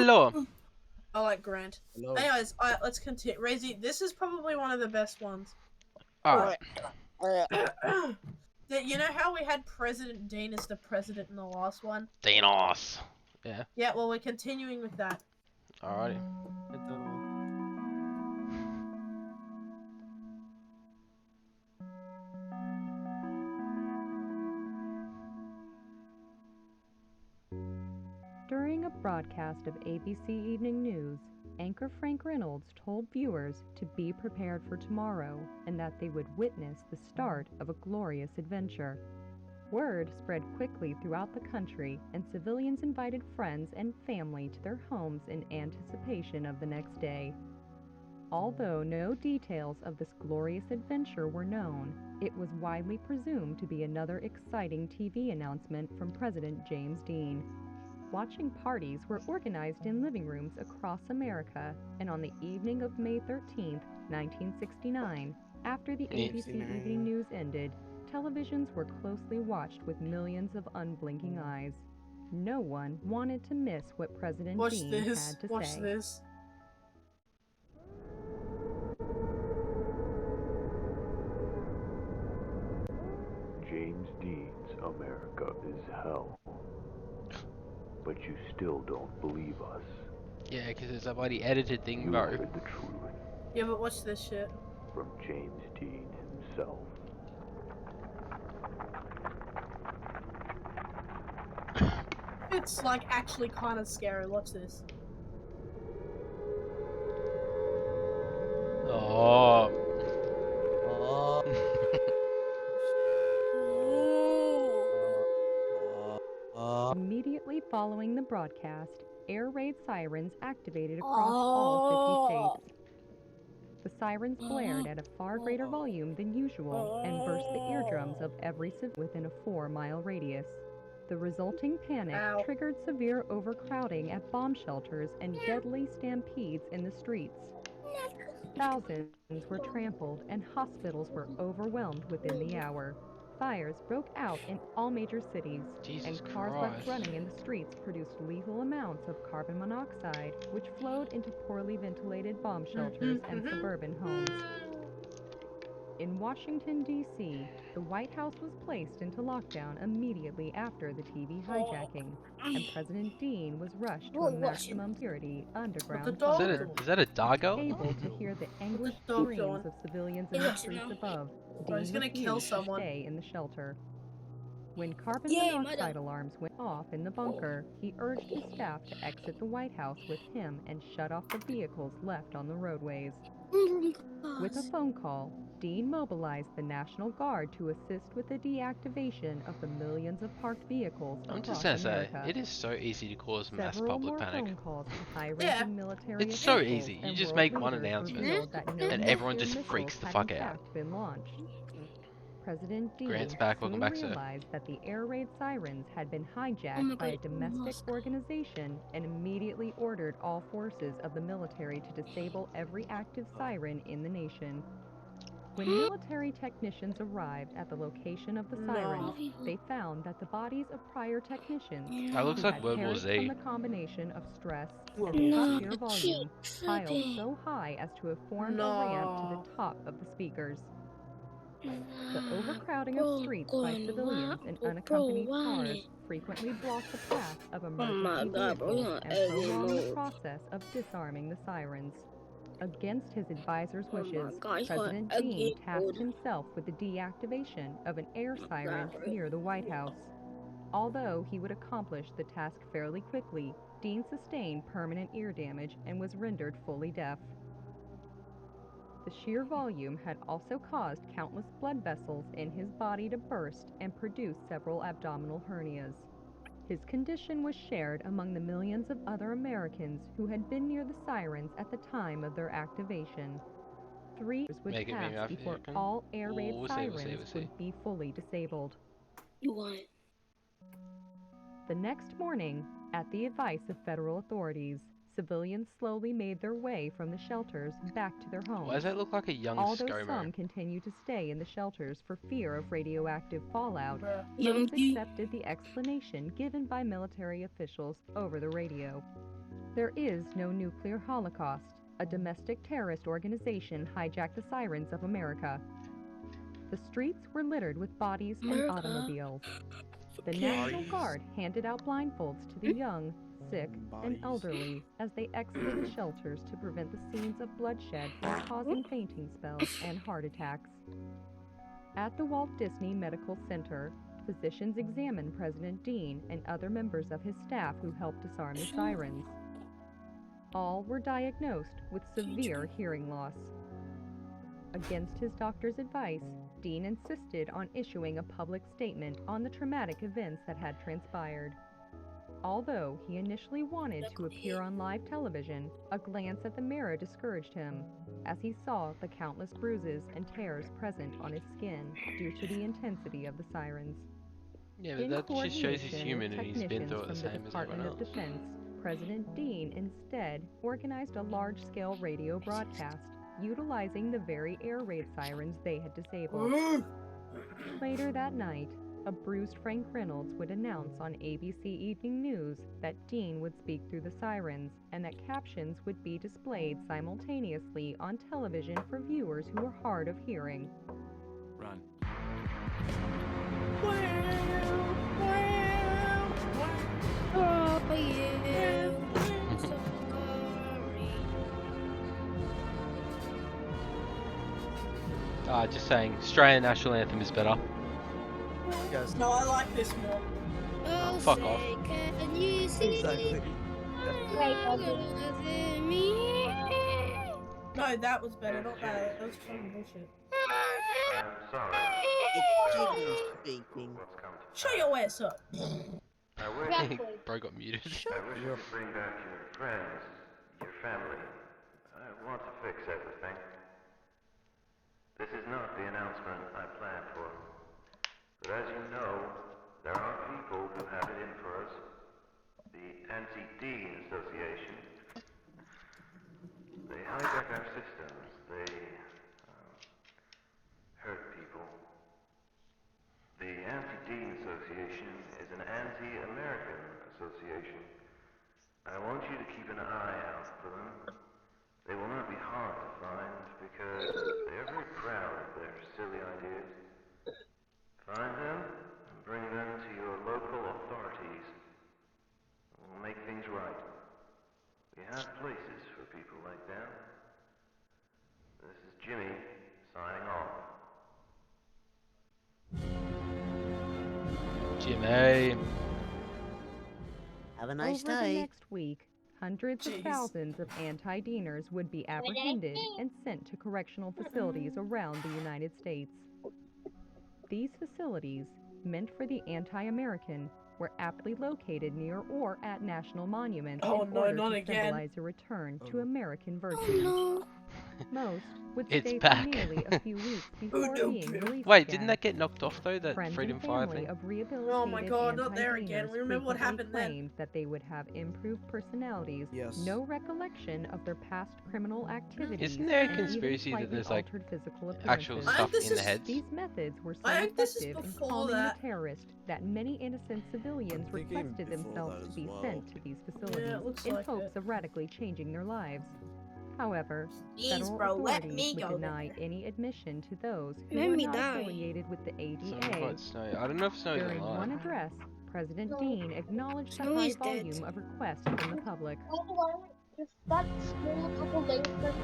hello. I like Grant. Hello. Anyways, let's continue. Reesy, this is probably one of the best ones. Alright. You know how we had President Dean as the president in the last one? Dinos. Yeah. Yeah, well, we're continuing with that. Alrighty. I don't know. During a broadcast of ABC Evening News, anchor Frank Reynolds told viewers to be prepared for tomorrow and that they would witness the start of a glorious adventure. Word spread quickly throughout the country, and civilians invited friends and family to their homes in anticipation of the next day. Although no details of this glorious adventure were known, it was widely presumed to be another exciting TV announcement from President James Dean. Watching parties were organized in living rooms across America, and on the evening of May 13, 1969, after the ABC Evening News ended, televisions were closely watched with millions of unblinking eyes. No one wanted to miss what President Dean had to say. Watch this. James Dean's America is hell. But you still don't believe us. Yeah, because it's a bloody edited thing, You bro. heard the truth Yeah, but watch this shit. from James Dean himself. It's like actually kind of scary. Watch this. Oh. Immediately following the broadcast, air raid sirens activated across all 50 states. The sirens blared at a far greater volume than usual and burst the eardrums of every civilian within a 4-mile radius. The resulting panic triggered severe overcrowding at bomb shelters and deadly stampedes in the streets. Thousands were trampled and hospitals were overwhelmed within the hour. Fires broke out in all major cities, and cars left running in the streets produced lethal amounts of carbon monoxide, which flowed into poorly ventilated bomb shelters and suburban homes. In Washington, D.C., the White House was placed into lockdown immediately after the TV hijacking, and President Dean was rushed to a maximum security underground bunker. Is that a doggo? Able to hear the anguished screams of civilians in the streets above, Dean refused to stay in the shelter. When carbon monoxide alarms went off in the bunker, he urged his staff to exit the White House with him and shut off the vehicles left on the roadways. With a phone call, Dean mobilized the National Guard to assist with the deactivation of the millions of parked vehicles across America. It is so easy to cause mass Several public more panic. phone calls to high-ranking military It's so officials easy. You and just world make one leaders announcement, revealed that no and everyone nuclear just missiles freaks the had fuck in out. fact been launched. President Dean Grant's back. Welcome soon back, sir. realized that the air raid sirens had been hijacked by a domestic organization and immediately ordered all forces of the military to disable every active siren in the nation. When military technicians arrived at the location of the sirens, they found that the bodies of prior technicians That looks who like had World War perished Z. from the combination of stress and high sheer volume piled so high as to have formed a ramp to the top of the speakers. The overcrowding of streets by civilians and unaccompanied cars frequently blocked the path of emergency vehicles and prolonged the process of disarming the sirens. Against his advisors' wishes, President Dean tasked himself with the deactivation of an air siren near the White House. Although he would accomplish the task fairly quickly, Dean sustained permanent ear damage and was rendered fully deaf. The sheer volume had also caused countless blood vessels in his body to burst and produce several abdominal hernias. His condition was shared among the millions of other Americans who had been near the sirens at the time of their activation. 3 years would pass before all air raid sirens would be fully disabled. The next morning, at the advice of federal authorities, civilians slowly made their way from the shelters back to their homes. Why does that look like a young Although ScoMo? some continued to stay in the shelters for fear of radioactive fallout, most accepted the explanation given by military officials over the radio. There is no nuclear holocaust. A domestic terrorist organization hijacked the sirens of America. The streets were littered with bodies and automobiles. The National Guard handed out blindfolds to the young, sick, and elderly as they exited the shelters to prevent the scenes of bloodshed from causing fainting spells and heart attacks. At the Walt Disney Medical Center, physicians examined President Dean and other members of his staff who helped disarm the sirens. All were diagnosed with severe hearing loss. Against his doctor's advice, Dean insisted on issuing a public statement on the traumatic events that had transpired. Although he initially wanted to appear on live television, a glance at the mirror discouraged him, as he saw the countless bruises and tears present on his skin due to the intensity of the sirens. Yeah, but In that just shows he's coordination human with and he's been technicians through it the from the same as everyone Department of else. Defense, President Dean instead organized a large-scale radio broadcast utilizing the very air raid sirens they had disabled. Later that night, a bruised Frank Reynolds would announce on ABC Evening News that Dean would speak through the sirens and that captions would be displayed simultaneously on television for viewers who were hard of hearing. Run. Just saying, Australian national anthem is better. Yes. No, I like this more. Oh, fuck off. Can you see? Exactly. No, that was better, not that. That was fucking bullshit. I'm sorry. It's Jimmy speaking. What's come to Shut your ass up. I wish, Exactly. Bro got muted. I wish you could bring back your friends, your family. I want to fix everything. This is not the announcement I planned for. But as you know, there are people who have it in for us. The Anti-Dean Association. They hijack our systems. They hurt people. The Anti-Dean Association is an anti-American association. I want you to keep an eye out for them. They will not be hard to find because they are very proud of their silly ideas. Find them and bring them to your local authorities. We'll make things right. We have places for people like them. This is Jimmy signing off. Jimmy. Have a nice Over the day. next week, hundreds of Jeez. thousands of anti-Deaners would be apprehended and sent to correctional facilities around the United States. These facilities, meant for the anti-American, were aptly located near or at national monuments Oh, in no, order not to again. symbolize a return to American Oh virtue. no. Most would It's stay back. for nearly a few weeks before no, being Bill. released Wait, again. didn't that get knocked off though, that Friends Freedom and Fire family thing? of rehabilitated Oh my god, not there again. anti-Deaners We remember what frequently happened then. claimed that they would have improved personalities, Yes. no recollection of their past criminal activities, Isn't there a and even conspiracy that slightly there's, like, altered physical actual appearances. stuff this in the is- heads? These methods were so I think this is effective in before calming that. the terrorist that many innocent civilians I think even requested before themselves that to as be well. sent to these facilities looks in like hopes it. of radically changing their lives. However, Jeez, federal bro, let authorities me would go deny there. any admission to those who Let were me not die. affiliated with the Something ADA. quite snowy. I don't know if snow is During alive. one address, President Dean acknowledged the Snow high is dead. volume of requests from the public. Just that small couple days that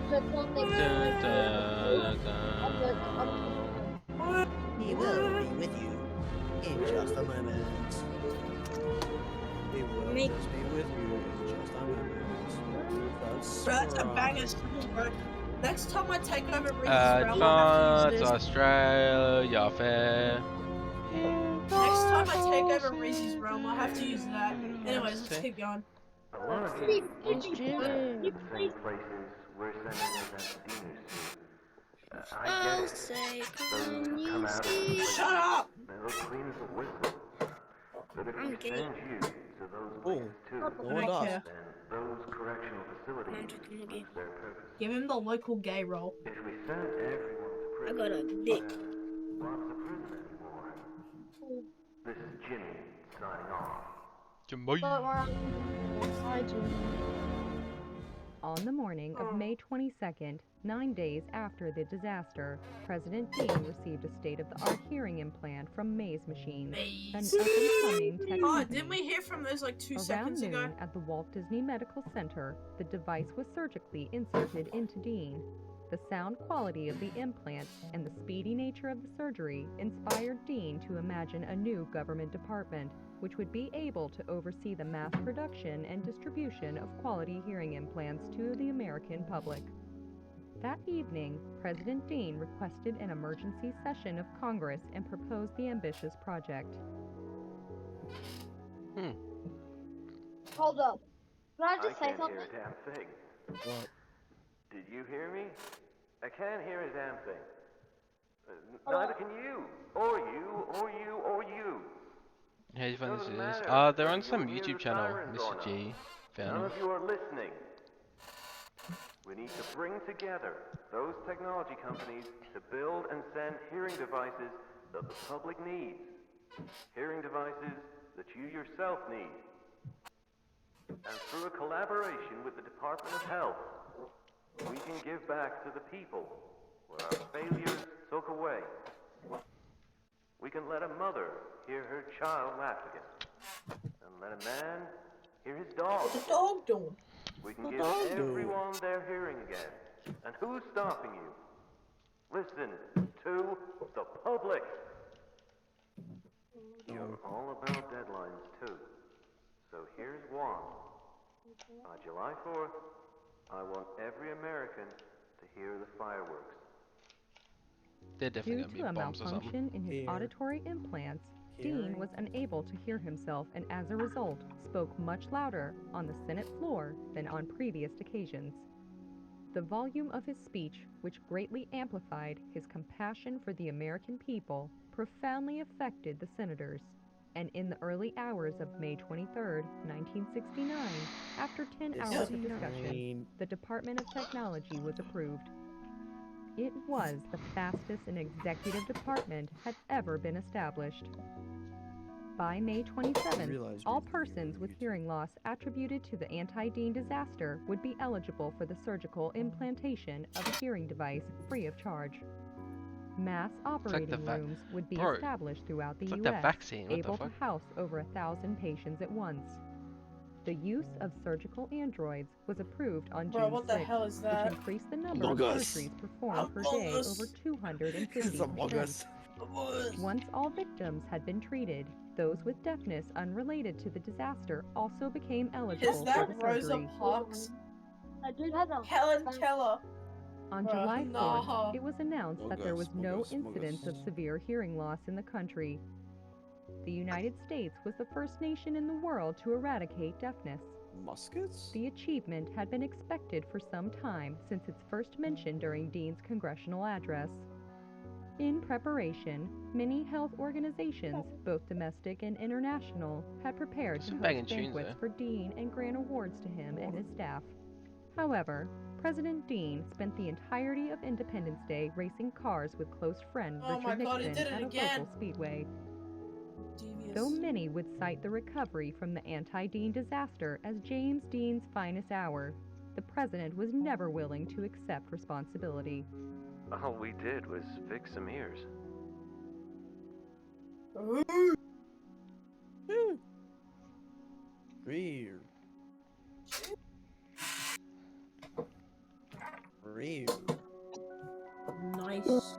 clip on the Dun, dun, dun. He will be with you in just a moment. He will Make- just be with you in just a moment. That's Bro, that's a right. banger song, bro. Next time I take over Reese's realm, I'll have to Advance use this. Australia fair. Next time I take over Reese's realm, I'll have to use that. Anyways, let's keep going. A lot of Please, you please, the please, same places we're sending those anti-demons to. I I'll get it. say, Those can who you come out of those see? places, Shut up! they look clean as a whistle. But if I'm we gay. send you to those Oh, places too, I Lord don't us. care. then those correctional facilities I'm talking again. lose their purpose. Give him the local gay role. If we send everyone to I prison, got a dick. then what's the prison anymore? This is Jimmy signing off. Jimmy. But we're on the side, On the morning of May 22nd, 9 days after the disaster, President Dean received a state-of-the-art hearing implant from Maze Machines, an Maze. up-and-coming tech Oh, company. didn't we hear from those like 2 Around seconds noon ago? at the Walt Disney Medical Center, the device was surgically inserted into Dean. The sound quality of the implant and the speedy nature of the surgery inspired Dean to imagine a new government department, which would be able to oversee the mass production and distribution of quality hearing implants to the American public. That evening, President Dean requested an emergency session of Congress and proposed the ambitious project. Hold up. Can I I just say can't something? hear a damn thing. What? Did you hear me? I can't hear a damn thing. Hello? Neither can you. Or you, or you, or you. How do you find this Doesn't is? matter They're on if some you hear YouTube the channel, sirens or Mr. not. G. Found None him. of you are listening. We need to bring together those technology companies to build and send hearing devices that the public needs. Hearing devices that you yourself need. And through a collaboration with the Department of Health, we can give back to the people what our failures took away. We can let a mother hear her child laugh again. And let a man hear his dog. What's the dog doing? We can What give dog do? everyone their hearing again. And who's stopping you? Listen to the public. You're all about deadlines too. So here's one. By July 4th, I want every American to hear the fireworks. They're definitely Due gonna to a be bombs or something. malfunction in his Hear. auditory implants, Dean Hearing. was unable to hear himself and as a result spoke much louder on the Senate floor than on previous occasions. The volume of his speech, which greatly amplified his compassion for the American people, profoundly affected the senators. And in the early hours of May 23, 1969, after 10 This hours is of discussion, green. the Department of Technology was approved. It was the fastest an executive department had ever been established. By May 27th, Realized all we- persons with hearing loss attributed to the anti-Dean disaster would be eligible for the surgical implantation of a hearing device free of charge. Mass operating rooms would be Bro, established throughout the it's like the U.S., vaccine, what the able to fuck? house over 1,000 patients at once. The use of surgical androids was approved on Bro, June what the 6th, hell is that? which increased the number Among of Us. surgeries performed per Among day Us. over It's Among 250%. Us. Once all victims had been treated, those with deafness unrelated to the disaster also became eligible Is for that the Rosa surgery. Parks? I did have a Helen fan- Keller. On Bruh, July 4th, nah. it was announced that there was Among no Us, Among incidence Us. of severe hearing loss in the country. The United States was the first nation in the world to eradicate deafness. Muskets? The achievement had been expected for some time since its first mention during Dean's congressional address. In preparation, many health organizations, both domestic and international, had prepared to Some banging host tunes banquets there. for Dean and grant awards to him and his staff. However, President Dean spent the entirety of Independence Day racing cars with close friend Oh my Richard God, he Nixon did it at a again. local speedway. Devious. Though many would cite the recovery from the anti-Dean disaster as James Dean's finest hour, the president was never willing to accept responsibility. All we did was fix some ears. Rear. Rear. Nice.